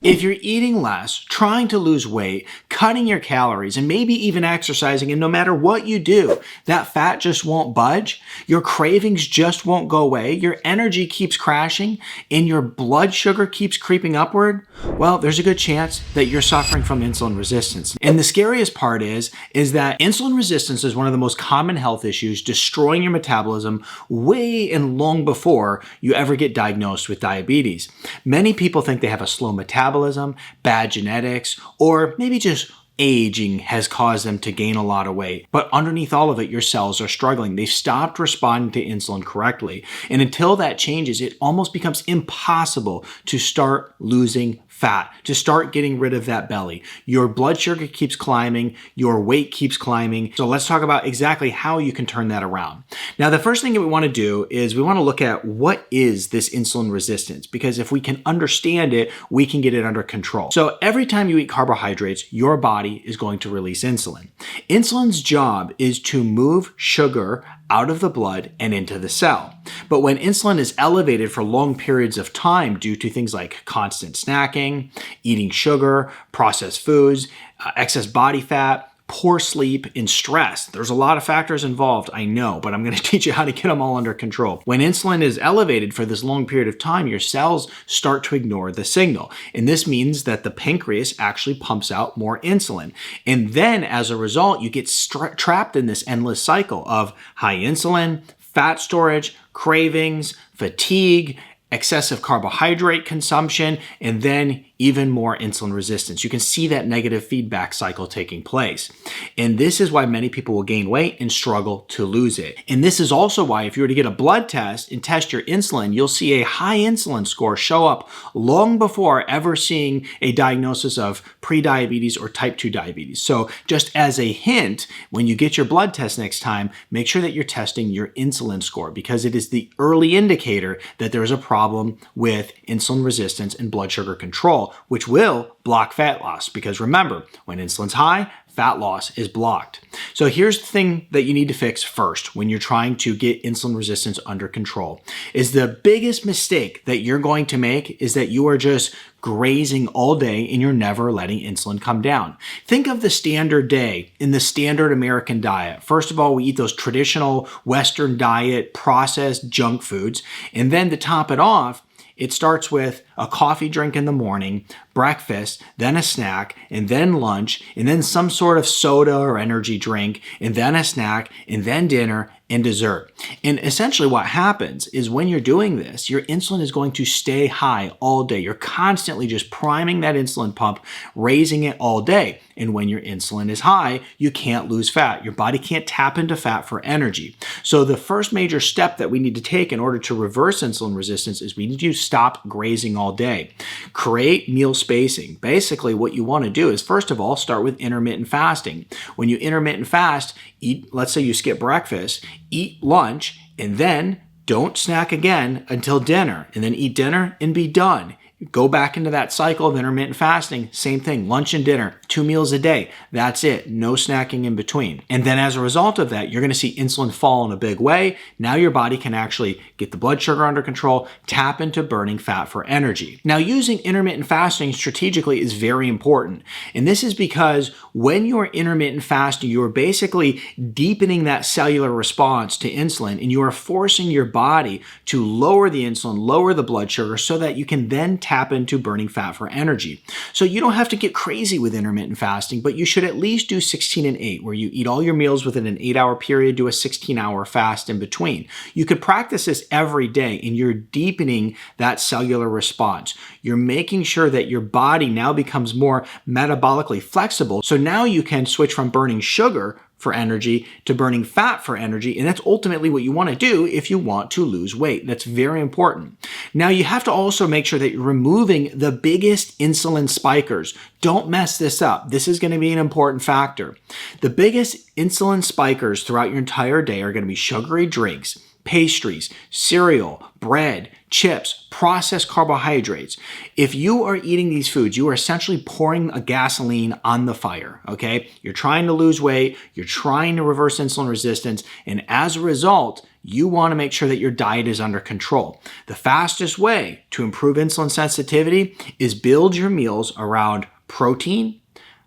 If you're eating less, trying to lose weight, cutting your calories, and maybe even exercising, and no matter what you do, that fat just won't budge, your cravings just won't go away, your energy keeps crashing, and your blood sugar keeps creeping upward, well, there's a good chance that you're suffering from insulin resistance. And the scariest part is that insulin resistance is one of the most common health issues, destroying your metabolism way and long before you ever get diagnosed with diabetes. Many people think they have a slow metabolism, bad genetics, or maybe just aging has caused them to gain a lot of weight. But underneath all of it, your cells are struggling. They've stopped responding to insulin correctly. And until that changes, it almost becomes impossible to start losing fat, to start getting rid of that belly. Your blood sugar keeps climbing, your weight keeps climbing. So let's talk about exactly how you can turn that around. Now, the first thing that we want to do is we want to look at what is this insulin resistance, because if we can understand it, we can get it under control. So every time you eat carbohydrates, your body is going to release insulin. Insulin's job is to move sugar out of the blood and into the cell. But when insulin is elevated for long periods of time due to things like constant snacking, eating sugar, processed foods, excess body fat, poor sleep, and stress. There's a lot of factors involved, I know, but I'm going to teach you how to get them all under control. When insulin is elevated for this long period of time, your cells start to ignore the signal. And this means that the pancreas actually pumps out more insulin. And then as a result, you get trapped in this endless cycle of high insulin, fat storage, cravings, fatigue, excessive carbohydrate consumption, and then even more insulin resistance. You can see that negative feedback cycle taking place. And this is why many people will gain weight and struggle to lose it. And this is also why if you were to get a blood test and test your insulin, you'll see a high insulin score show up long before ever seeing a diagnosis of prediabetes or type 2 diabetes. So just as a hint, when you get your blood test next time, make sure that you're testing your insulin score, because it is the early indicator that there's a problem with insulin resistance and blood sugar control, which will block fat loss. Because remember, when insulin's high, fat loss is blocked. So here's the thing that you need to fix first when you're trying to get insulin resistance under control. Is the biggest mistake that you're going to make is that you are just grazing all day and you're never letting insulin come down. Think of the standard day in the standard American diet. First of all, we eat those traditional Western diet processed junk foods. And then to top it off, it starts with a coffee drink in the morning, breakfast, then a snack, and then lunch, and then some sort of soda or energy drink, and then a snack, and then dinner and dessert. And essentially what happens is when you're doing this, your insulin is going to stay high all day. You're constantly just priming that insulin pump, raising it all day. And when your insulin is high, you can't lose fat. Your body can't tap into fat for energy. So the first major step that we need to take in order to reverse insulin resistance is we need to stop grazing all day. Create meal spacing. Basically, what you want to do is, first of all, start with intermittent fasting. When you intermittent fast, let's say you skip breakfast, eat lunch, and then don't snack again until dinner, and then eat dinner and be done. Go back into that cycle of intermittent fasting. Same thing, lunch and dinner, 2 meals a day. That's it. No snacking in between. And then as a result of that, you're going to see insulin fall in a big way. Now your body can actually get the blood sugar under control, tap into burning fat for energy. Now, using intermittent fasting strategically is very important. And this is because when you're intermittent fasting, you are basically deepening that cellular response to insulin, and you are forcing your body to lower the insulin, lower the blood sugar, so that you can then tap into burning fat for energy. So you don't have to get crazy with intermittent fasting, but you should at least do 16 and 8, where you eat all your meals within an 8-hour period, do a 16-hour fast in between. You could practice this every day, and you're deepening that cellular response. You're making sure that your body now becomes more metabolically flexible. So now you can switch from burning sugar for energy to burning fat for energy. And that's ultimately what you want to do if you want to lose weight. That's very important. Now, you have to also make sure that you're removing the biggest insulin spikers. Don't mess this up. This is going to be an important factor. The biggest insulin spikers throughout your entire day are going to be sugary drinks, pastries, cereal, bread, chips, processed carbohydrates. If you are eating these foods, you are essentially pouring a gasoline on the fire, okay? You're trying to lose weight, you're trying to reverse insulin resistance, and as a result, you want to make sure that your diet is under control. The fastest way to improve insulin sensitivity is build your meals around protein,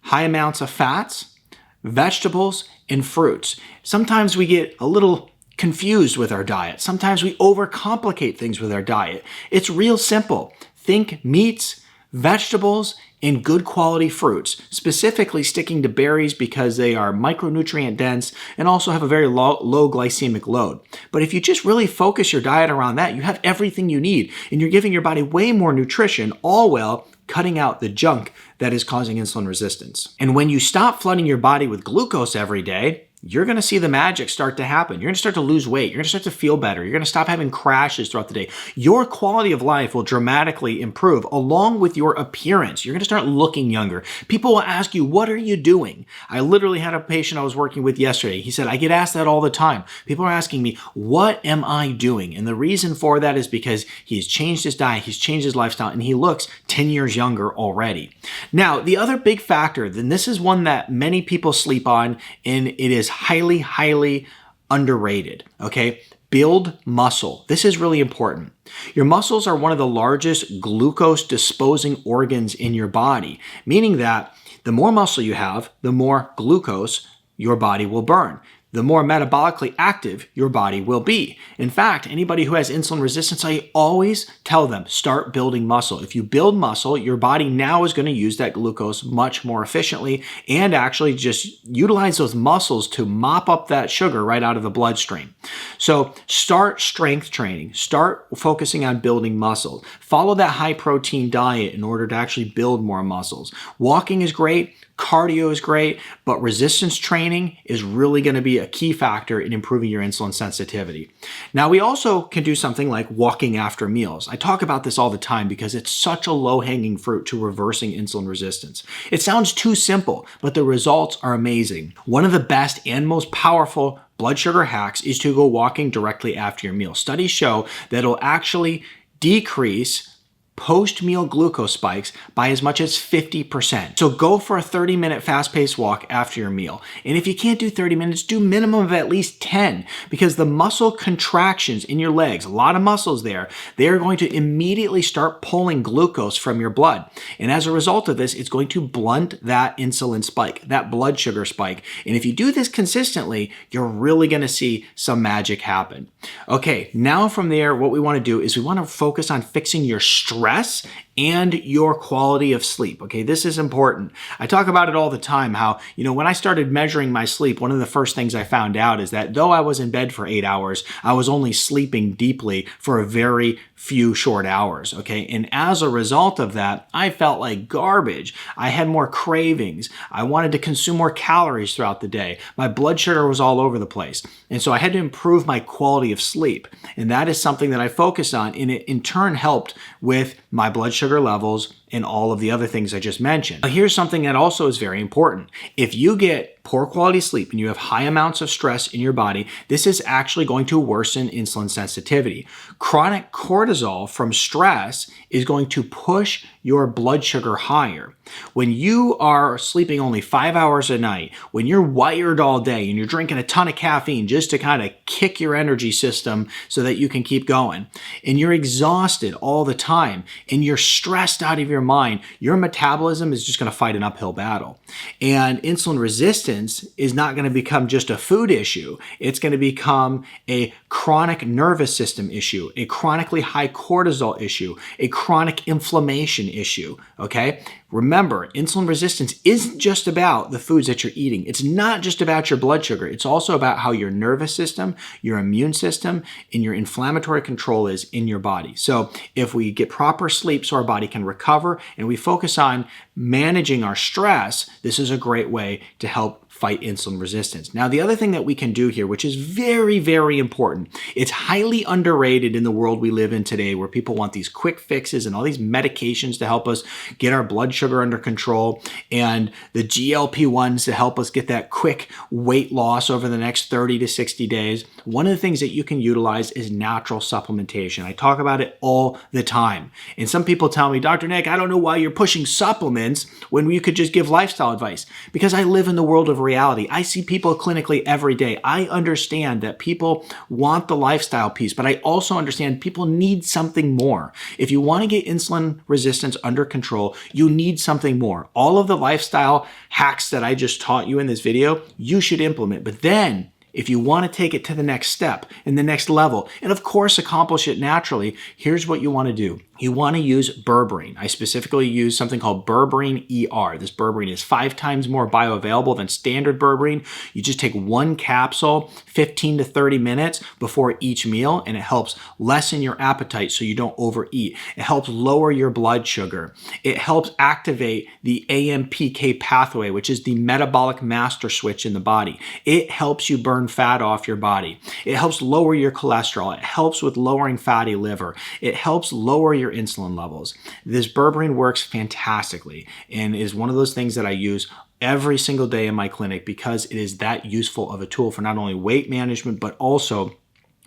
high amounts of fats, vegetables, and fruits. Sometimes we get a little confused with our diet. Sometimes we overcomplicate things with our diet. It's real simple. Think meats, vegetables, and good quality fruits, specifically sticking to berries because they are micronutrient dense and also have a very low glycemic load. But if you just really focus your diet around that, you have everything you need and you're giving your body way more nutrition, all while cutting out the junk that is causing insulin resistance. And when you stop flooding your body with glucose every day, you're going to see the magic start to happen. You're going to start to lose weight. You're going to start to feel better. You're going to stop having crashes throughout the day. Your quality of life will dramatically improve along with your appearance. You're going to start looking younger. People will ask you, what are you doing? I literally had a patient I was working with yesterday. He said, I get asked that all the time. People are asking me, what am I doing? And the reason for that is because he's changed his diet, he's changed his lifestyle, and he looks 10 years younger already. Now, the other big factor, then this is one that many people sleep on, and it is highly, highly underrated, okay? Build muscle. This is really important. Your muscles are one of the largest glucose disposing organs in your body, meaning that the more muscle you have, the more glucose your body will burn. The more metabolically active your body will be. In fact, anybody who has insulin resistance, I always tell them, start building muscle. If you build muscle, your body now is going to use that glucose much more efficiently and actually just utilize those muscles to mop up that sugar right out of the bloodstream. So start strength training. Start focusing on building muscle. Follow that high protein diet in order to actually build more muscles. Walking is great. Cardio is great, but resistance training is really going to be a key factor in improving your insulin sensitivity. Now, we also can do something like walking after meals. I talk about this all the time because it's such a low-hanging fruit to reversing insulin resistance. It sounds too simple, but the results are amazing. One of the best and most powerful blood sugar hacks is to go walking directly after your meal. Studies show that it'll actually decrease post-meal glucose spikes by as much as 50%. So go for a 30-minute fast-paced walk after your meal. And if you can't do 30 minutes, do minimum of at least 10, because the muscle contractions in your legs, a lot of muscles there, they're going to immediately start pulling glucose from your blood. And as a result of this, it's going to blunt that insulin spike, that blood sugar spike. And if you do this consistently, you're really going to see some magic happen. Okay, now from there, what we want to do is we want to focus on fixing your stress and your quality of sleep. Okay, this is important. I talk about it all the time, how, when I started measuring my sleep, one of the first things I found out is that though I was in bed for 8 hours, I was only sleeping deeply for a very few short hours. Okay, and as a result of that, I felt like garbage. I had more cravings. I wanted to consume more calories throughout the day. My blood sugar was all over the place. And so I had to improve my quality of sleep. And that is something that I focused on, and it in turn helped with my blood sugar levels and all of the other things I just mentioned. Now, here's something that also is very important. If you get poor quality sleep and you have high amounts of stress in your body, this is actually going to worsen insulin sensitivity. Chronic cortisol from stress is going to push your blood sugar higher. When you are sleeping only 5 hours a night, when you're wired all day and you're drinking a ton of caffeine just to kind of kick your energy system so that you can keep going, and you're exhausted all the time and you're stressed out of your mind, your metabolism is just going to fight an uphill battle. And insulin resistance is not going to become just a food issue. It's going to become a chronic nervous system issue, a chronically high cortisol issue, a chronic inflammation issue, okay? Remember, insulin resistance isn't just about the foods that you're eating. It's not just about your blood sugar. It's also about how your nervous system, your immune system, and your inflammatory control is in your body. So if we get proper sleep so our body can recover and we focus on managing our stress, this is a great way to help fight insulin resistance. Now, the other thing that we can do here, which is very, very important, it's highly underrated in the world we live in today, where people want these quick fixes and all these medications to help us get our blood sugar under control, and the GLP-1s to help us get that quick weight loss over the next 30 to 60 days. One of the things that you can utilize is natural supplementation. I talk about it all the time. And some people tell me, Dr. Nick, I don't know why you're pushing supplements when you could just give lifestyle advice. Because I live in the world of reality. I see people clinically every day. I understand that people want the lifestyle piece, but I also understand people need something more. If you want to get insulin resistance under control, you need something more. All of the lifestyle hacks that I just taught you in this video, you should implement. But then, if you want to take it to the next step and the next level, and of course accomplish it naturally, here's what you want to do. You want to use berberine. I specifically use something called berberine ER. This berberine is 5 times more bioavailable than standard berberine. You just take 1 capsule 15 to 30 minutes before each meal, and it helps lessen your appetite so you don't overeat. It helps lower your blood sugar. It helps activate the AMPK pathway, which is the metabolic master switch in the body. It helps you burn fat off your body. It helps lower your cholesterol. It helps with lowering fatty liver. It helps lower your insulin levels. This berberine works fantastically and is one of those things that I use every single day in my clinic because it is that useful of a tool for not only weight management, but also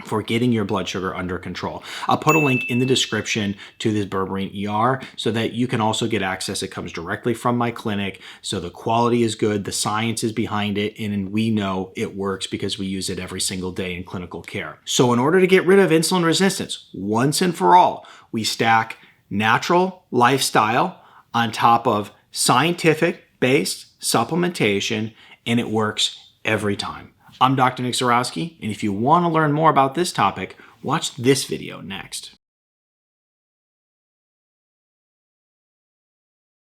for getting your blood sugar under control. I'll put a link in the description to this berberine ER so that you can also get access. It comes directly from my clinic, so the quality is good, the science is behind it, and we know it works because we use it every single day in clinical care. So in order to get rid of insulin resistance, once and for all, we stack natural lifestyle on top of scientific-based supplementation, and it works every time. I'm Dr. Nick Zyrowski, and if you want to learn more about this topic, watch this video next.